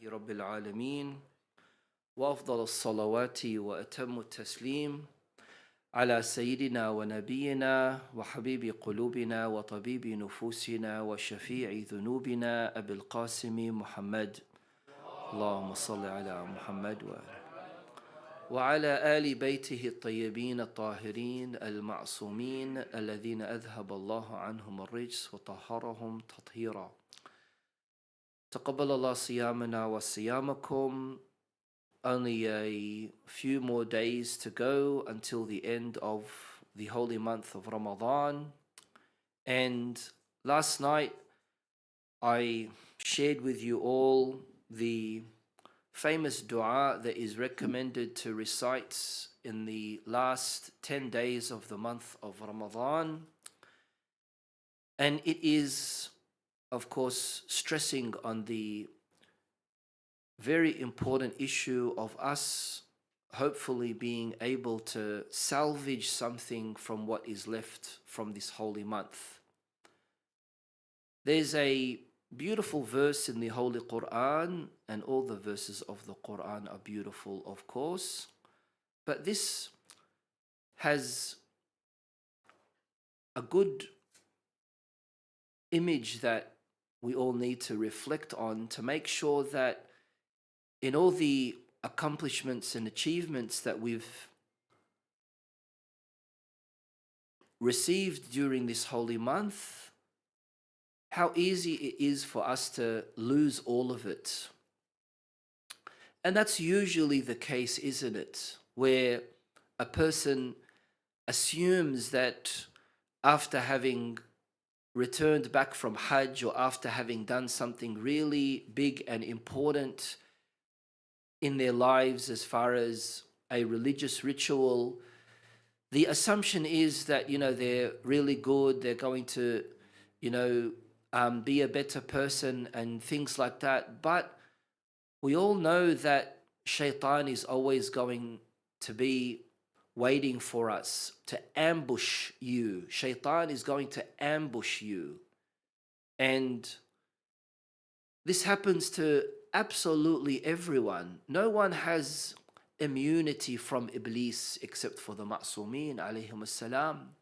رب العالمين وأفضل الصلوات وأتم التسليم على سيدنا ونبينا وحبيب قلوبنا وطبيب نفوسنا وشفيع ذنوبنا أبي القاسم محمد. اللهم صل على محمد وعلى آل بيته الطيبين الطاهرين المعصومين الذين أذهب الله عنهم الرجس وطهرهم تطهيرا. تقبل الله صيامنا وصيامكم. Only a few more days to go until the end of the holy month of Ramadan. And last night I shared with you all the famous dua that is recommended to recite in the last 10 days of the month of Ramadan. And it is, of course, stressing on the very important issue of us hopefully being able to salvage something from what is left from this holy month. There's a beautiful verse in the Holy Quran, and all the verses of the Quran are beautiful, of course, but this has a good image that we all need to reflect on to make sure that in all the accomplishments and achievements that we've received during this holy month, how easy it is for us to lose all of it. And that's usually the case, isn't it? Where a person assumes that after having returned back from Hajj or after having done something really big and important in their lives as far as a religious ritual, the assumption is that, they're really good, they're going to, be a better person and things like that. But we all know that shaitan is always going to be waiting for us to ambush you. Shaitan is going to ambush you. And this happens to absolutely everyone. No one has immunity from Iblis except for the Ma'sumeen alayhim as-salam.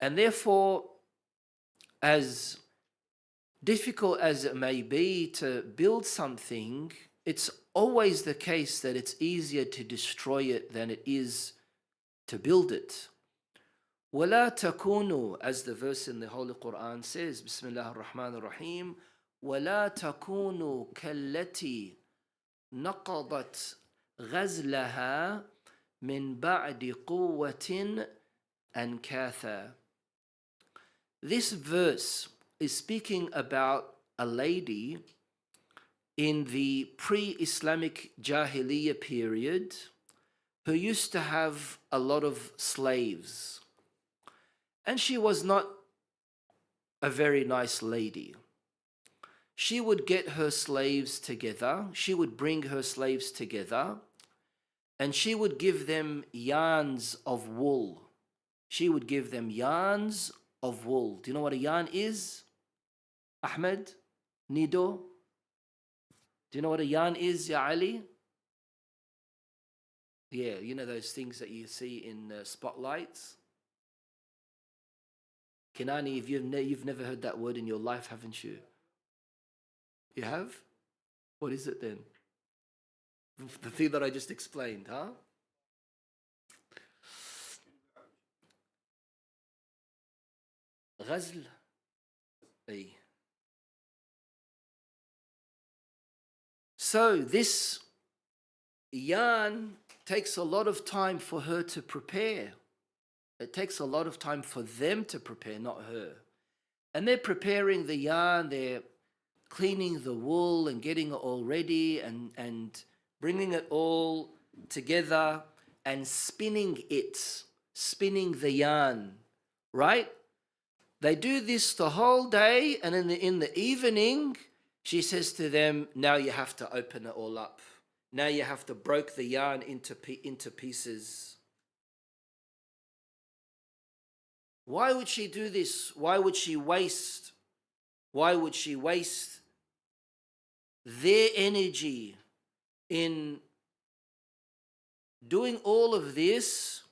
And therefore, as difficult as it may be to build something, it's always the case that it's easier to destroy it than it is to build it. وَلَا تَكُونُوا, as the verse in the Holy Quran says, Bismillah ar-Rahman ar-Rahim, وَلَا تَكُونُوا كَالَّتِي نَقَضَتْ غَزْلَهَا مِنْ بَعْدِ قُوَّةٍ أَنْكَاثًا. This verse is speaking about a lady in the pre-Islamic Jahiliyyah period who used to have a lot of slaves. And she was not a very nice lady. She would get her slaves together, she would bring her slaves together, and she would give them yarns of wool. She would give them yarns of wool. Do you know what a yarn is? Ahmed? Nido? Do you know what a yarn is, Ya Ali? Yeah, you know those things that you see in spotlights? Kinani, if you've never heard that word in your life, haven't you? You have? What is it then? The thing that I just explained, huh? Ghazl. Ay. So this yarn takes a lot of time for her to prepare. It takes a lot of time for them to prepare, not her. And they're preparing the yarn, they're cleaning the wool and getting it all ready and bringing it all together and spinning the yarn, right? They do this the whole day, and in the evening, she says to them, now you have to open it all up. Now you have to break the yarn into pieces. Why would she do this? Why would she waste their energy in doing all of this,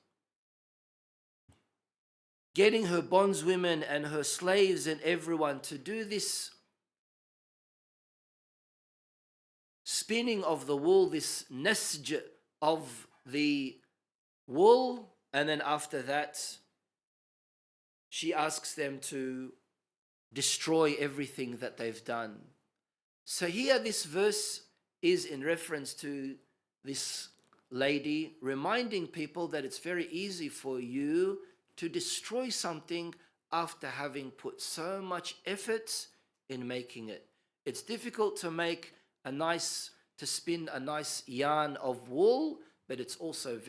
getting her bondswomen and her slaves and everyone to do this spinning of the wool, this nasj of the wool, and then after that she asks them to destroy everything that they've done. So here this verse is in reference to this lady reminding people that it's very easy for you to destroy something after having put so much effort in making it. It's difficult to spin a nice yarn of wool, but it's also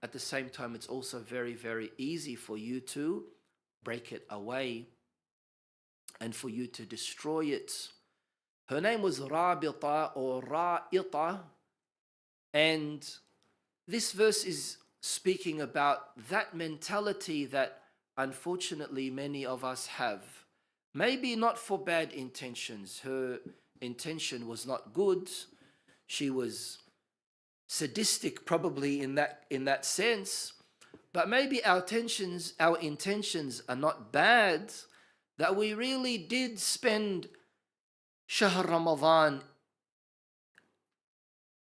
at the same time, it's also very, very easy for you to break it away and for you to destroy it. Her name was Rabita or Ra'ita, and this verse is speaking about that mentality that unfortunately many of us have. Maybe not for bad intentions. Her intention was not good. She was sadistic probably in that sense, but maybe our intentions are not bad, that we really did spend Shahr Ramadan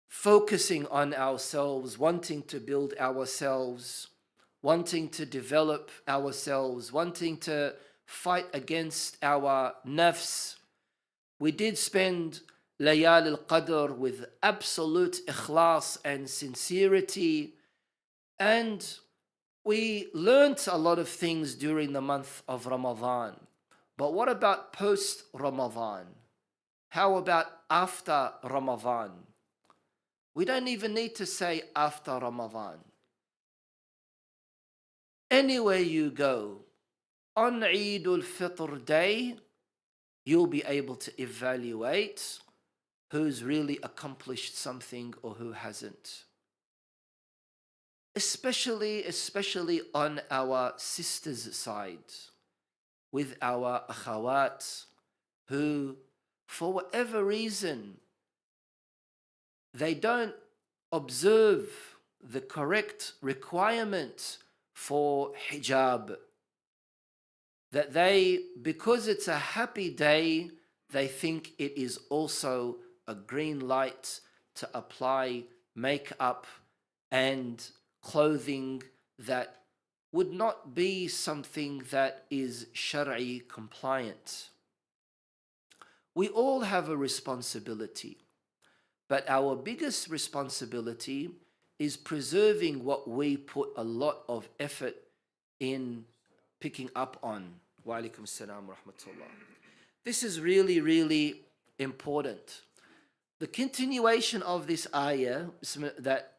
focusing on ourselves, wanting to build ourselves, wanting to develop ourselves, wanting to fight against our nafs. We did spend Layal al-Qadr with absolute ikhlas and sincerity, and we learnt a lot of things during the month of Ramadan. But what about post-Ramadan? How about after Ramadan? We don't even need to say after Ramadan. Anywhere you go, on Eid al-Fitr day, you'll be able to evaluate who's really accomplished something or who hasn't. Especially on our sisters' side, with our akhawat, who, for whatever reason, they don't observe the correct requirement for hijab. That because it's a happy day, they think it is also a green light to apply makeup and clothing that would not be something that is Shari'i compliant. We all have a responsibility, but our biggest responsibility is preserving what we put a lot of effort in picking up on. Wa alaikum assalam wa rahmatullah. This is really, really important. The continuation of this ayah that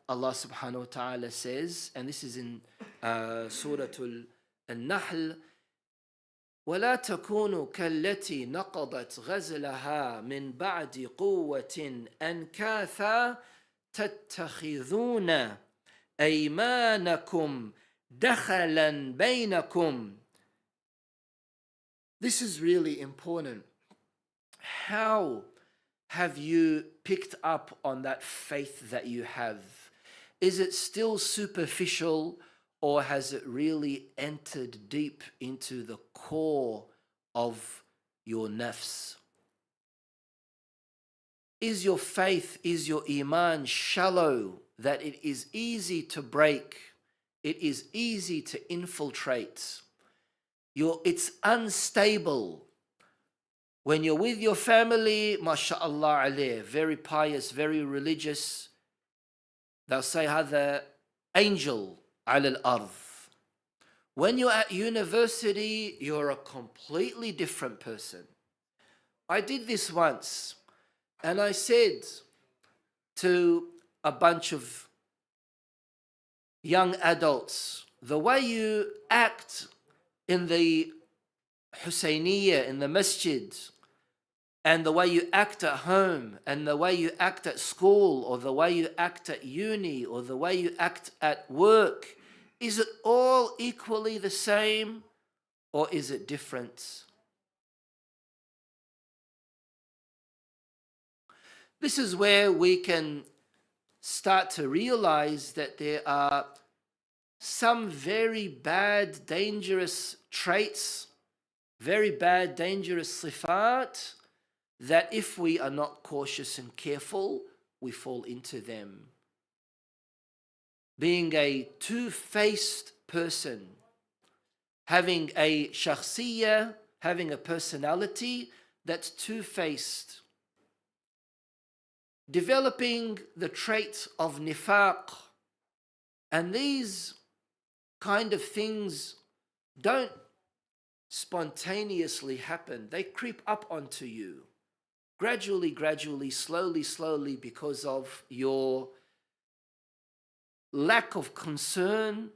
Allah subhanahu wa ta'ala says, and this is in Surah Al-Nahl, وَلَا تَكُونُوا كَالَّتِي نَقَضَتْ غَزْلَهَا مِنْ بَعْدِ قُوَّةٍ أَنْكَاثًا تَتَّخِذُونَ أَيْمَانَكُمْ دَخَلًا بَيْنَكُمْ. This is really important. How have you picked up on that faith that you have? Is it still superficial, or has it really entered deep into the core of your nafs? Is your faith, is your iman shallow that it is easy to break, it is easy to infiltrate? It's unstable. When you're with your family, mashallah alayh, very pious, very religious, they'll say, هذا angel على الأرض. When you're at university, you're a completely different person. I did this once, and I said to a bunch of young adults, the way you act in the Husayniyah, in the masjid, and the way you act at home, and the way you act at school, or the way you act at uni, or the way you act at work, is it all equally the same, or is it different? This is where we can start to realize that there are some very bad, dangerous traits, very bad, dangerous sifat, that if we are not cautious and careful, we fall into them. Being a two-faced person, having a shakhsiyah, having a personality that's two-faced, developing the trait of nifaq. And these kind of things don't spontaneously happen. They creep up onto you gradually, slowly, because of your lack of concern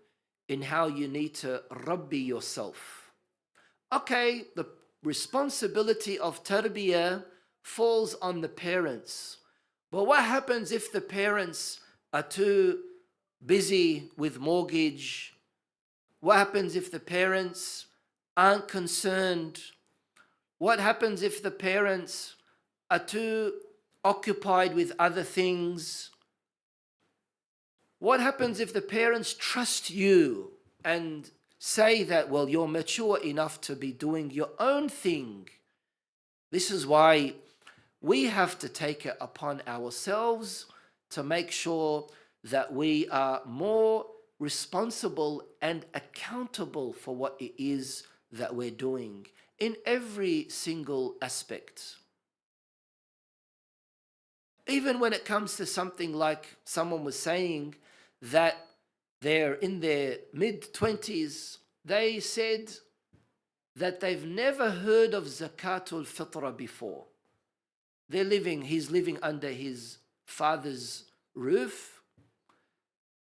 in how you need to rabbi yourself. Okay, the responsibility of tarbiyah falls on the parents. But what happens if the parents are too busy with mortgage? What happens if the parents aren't concerned? What happens if the parents are too occupied with other things? What happens if the parents trust you and say that, well, you're mature enough to be doing your own thing? This is why we have to take it upon ourselves to make sure that we are more responsible and accountable for what it is that we're doing in every single aspect. Even when it comes to something like someone was saying that they're in their mid-20s, they said that they've never heard of Zakatul Fitra before. He's living under his father's roof,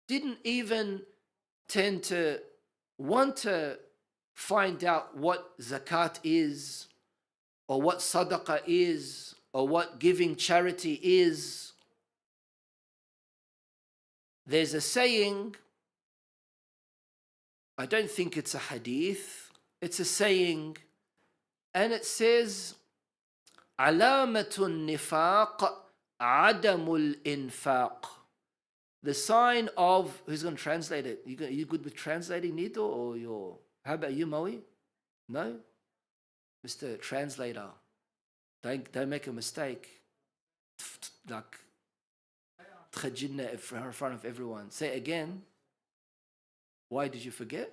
didn't even tend to want to find out what zakat is, or what sadaqah is, or what giving charity is. There's a saying, I don't think it's a hadith, it's a saying, and it says, Alamatun nifaq adamul infaq. The sign of, who's going to translate it? You good with translating, Nito, or how about you, Maui? No? Mr. Translator, don't make a mistake. Like, tkhajinna in front of everyone. Say it again. Why did you forget?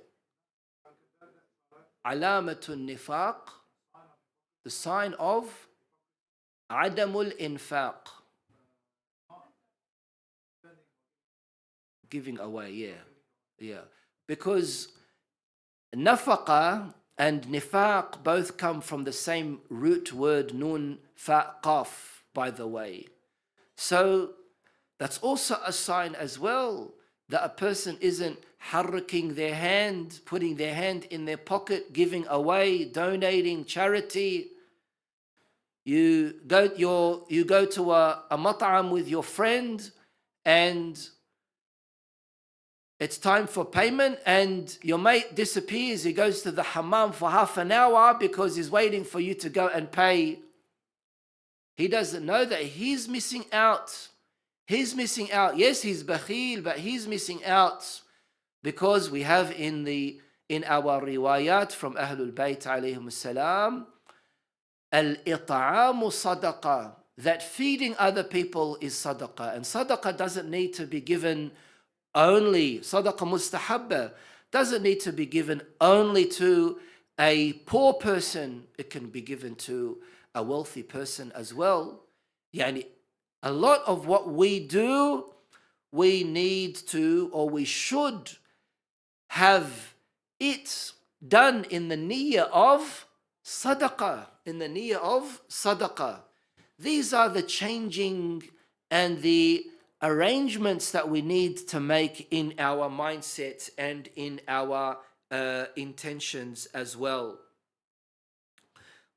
Alamatun nifaq, the sign of adamul infaq. Giving away, yeah. Because nafaqa and nifaq both come from the same root word, nun fa qaf, by the way. So that's also a sign as well that a person isn't harraking their hand, putting their hand in their pocket, giving away, donating, charity. You go to a mat'am with your friend, and it's time for payment, and your mate disappears. He goes to the hammam for half an hour because he's waiting for you to go and pay. He doesn't know that he's missing out. He's missing out. Yes, he's bakhil, but he's missing out because we have in our riwayat from Ahlul Bayt alayhim salam, al-it'amu sadaqah, that feeding other people is sadaqah. And sadaqah doesn't need to be given only, sadaqah mustahabba, doesn't need to be given only to a poor person. It can be given to a wealthy person as well. Yani, a lot of what we do, we need to, or we should have it done in the niyyah of sadaqah, These are the changing and the arrangements that we need to make in our mindset and in our intentions as well.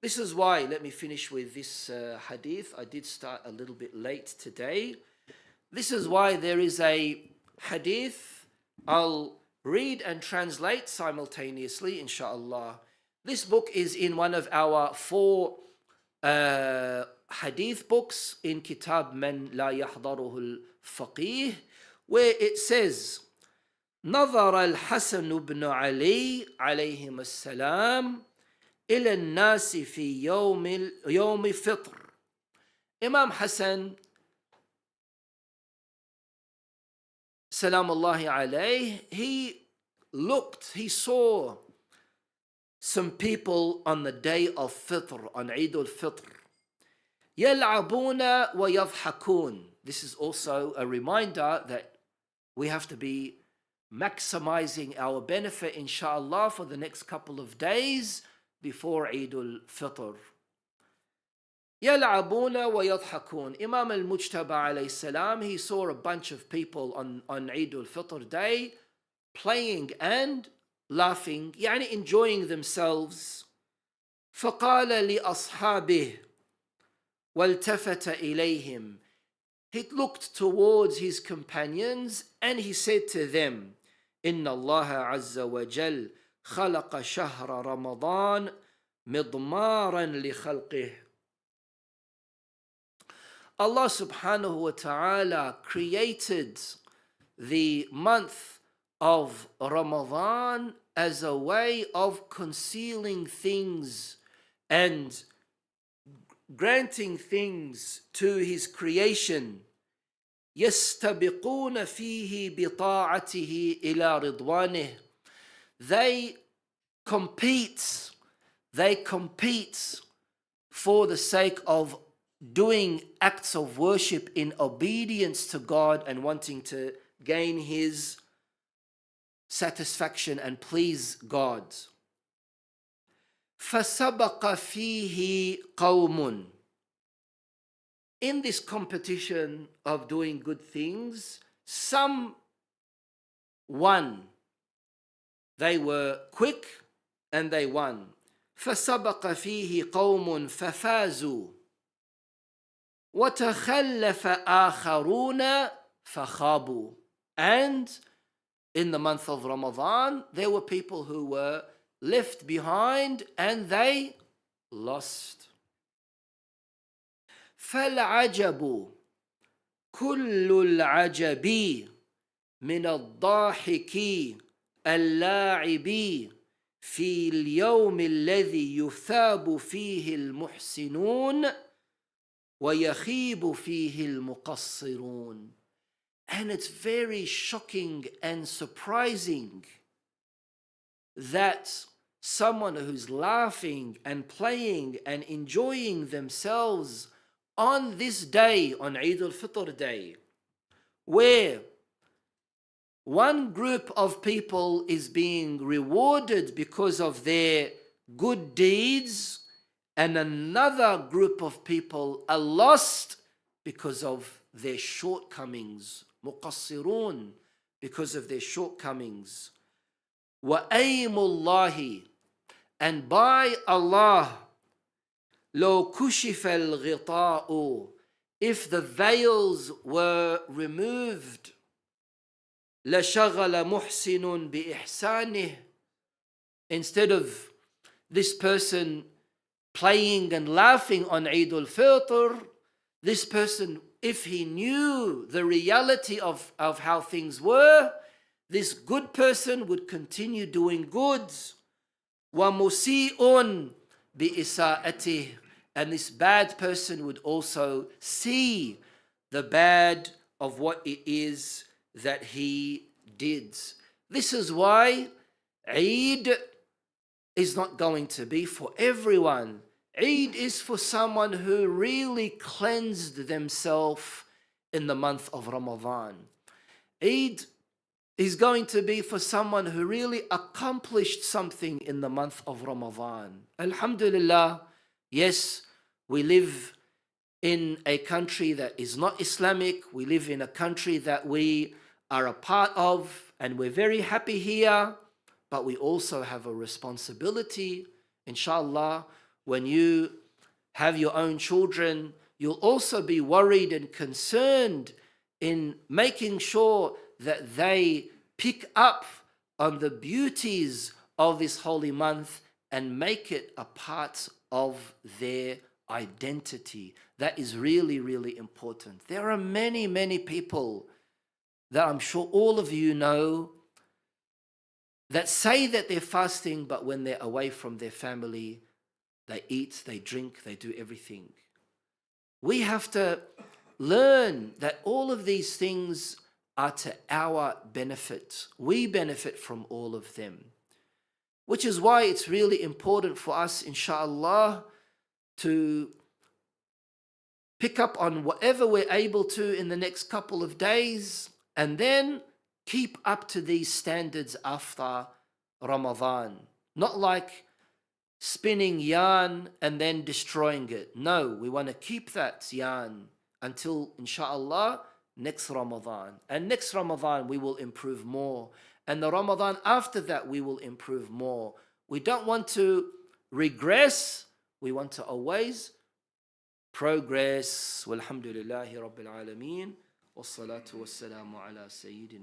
This is why, let me finish with this hadith. I did start a little bit late today. This is why there is a hadith I'll read and translate simultaneously, inshallah. This book is in one of our 4 hadith books in Kitab Man La Yahdaruhu al-Faqih, where it says, نظر الحسن بن علي عليهما السلام إلى الناس في يوم فطر. Imam Hassan, salam Allahi alayh, he saw some people on the day of Fitr, on Eid al-Fitr. يلعبون ويضحكون. This is also a reminder that we have to be maximizing our benefit, inshallah, for the next couple of days before Eid al-Fitr. يلعبون ويضحكون. Imam al-Mujtaba alayhi salam, he saw a bunch of people on Eid al-Fitr day playing and laughing, يعني enjoying themselves. فقال لأصحابه والتفت إليهم. He looked towards his companions and he said to them, إن الله عز وجل خلق شهر رمضان مضمارا لخلقه. Allah subhanahu wa ta'ala created the month of Ramadan as a way of concealing things and granting things to his creation. يستبقون فيه بطاعته إلى رضوانه. They compete for the sake of doing acts of worship in obedience to God and wanting to gain his satisfaction and please God. فَسَبَقَ فِيهِ قَوْمٌ. In this competition of doing good things, some won. They were quick and they won. فَسَبَقَ فِيهِ قَوْمٌ فَفَازُوا وَتَخَلَّفَ آخَرُونَ فَخَابُوا. And in the month of Ramadan, there were people who were left behind and they lost. فَالْعَجَبُ كُلُّ الْعَجَبِ مِنَ الضَّاحِكِ اللاعب في اليوم الذي يثاب فيه المحسنون ويخيب فيه المقصرون. And it's very shocking and surprising that someone who's laughing and playing and enjoying themselves on this day, on Eid al-Fitr day, where one group of people is being rewarded because of their good deeds, and another group of people are lost because of their shortcomings. Muqassirun, because of their shortcomings. وَأَيْمُ اللَّهِ. And by Allah, لَوْ كُشِفَ الْغِطَاءُ. If the veils were removed, لَشَغَلَ مُحْسِنٌ بِإِحْسَانِهِ. Instead of this person playing and laughing on Eid al-Fitr, this person, if he knew the reality of how things were, this good person would continue doing good. وَمُسِيءٌ بِإِسَاءَتِهِ. And this bad person would also see the bad of what it is that he did. This is why Eid is not going to be for everyone. Eid is for someone who really cleansed themselves in the month of Ramadan. Eid is going to be for someone who really accomplished something in the month of Ramadan. Alhamdulillah, yes, we live in a country that is not Islamic. We live in a country that we are a part of, and we're very happy here, but we also have a responsibility. Inshallah, when you have your own children, you'll also be worried and concerned in making sure that they pick up on the beauties of this holy month and make it a part of their identity. That is really, really important. There are many, many people that I'm sure all of you know that say that they're fasting, but when they're away from their family, they eat, they drink, they do everything. We have to learn that all of these things are to our benefit. We benefit from all of them, which is why it's really important for us, inshallah, to pick up on whatever we're able to in the next couple of days, and then keep up to these standards after Ramadan. Not like spinning yarn and then destroying it. No, we want to keep that yarn until, inshallah, next Ramadan. And next Ramadan, we will improve more. And the Ramadan after that, we will improve more. We don't want to regress. We want to always progress. Walhamdulillahi Rabbil Alameen. Wassalatu wassalamu ala Sayyidina.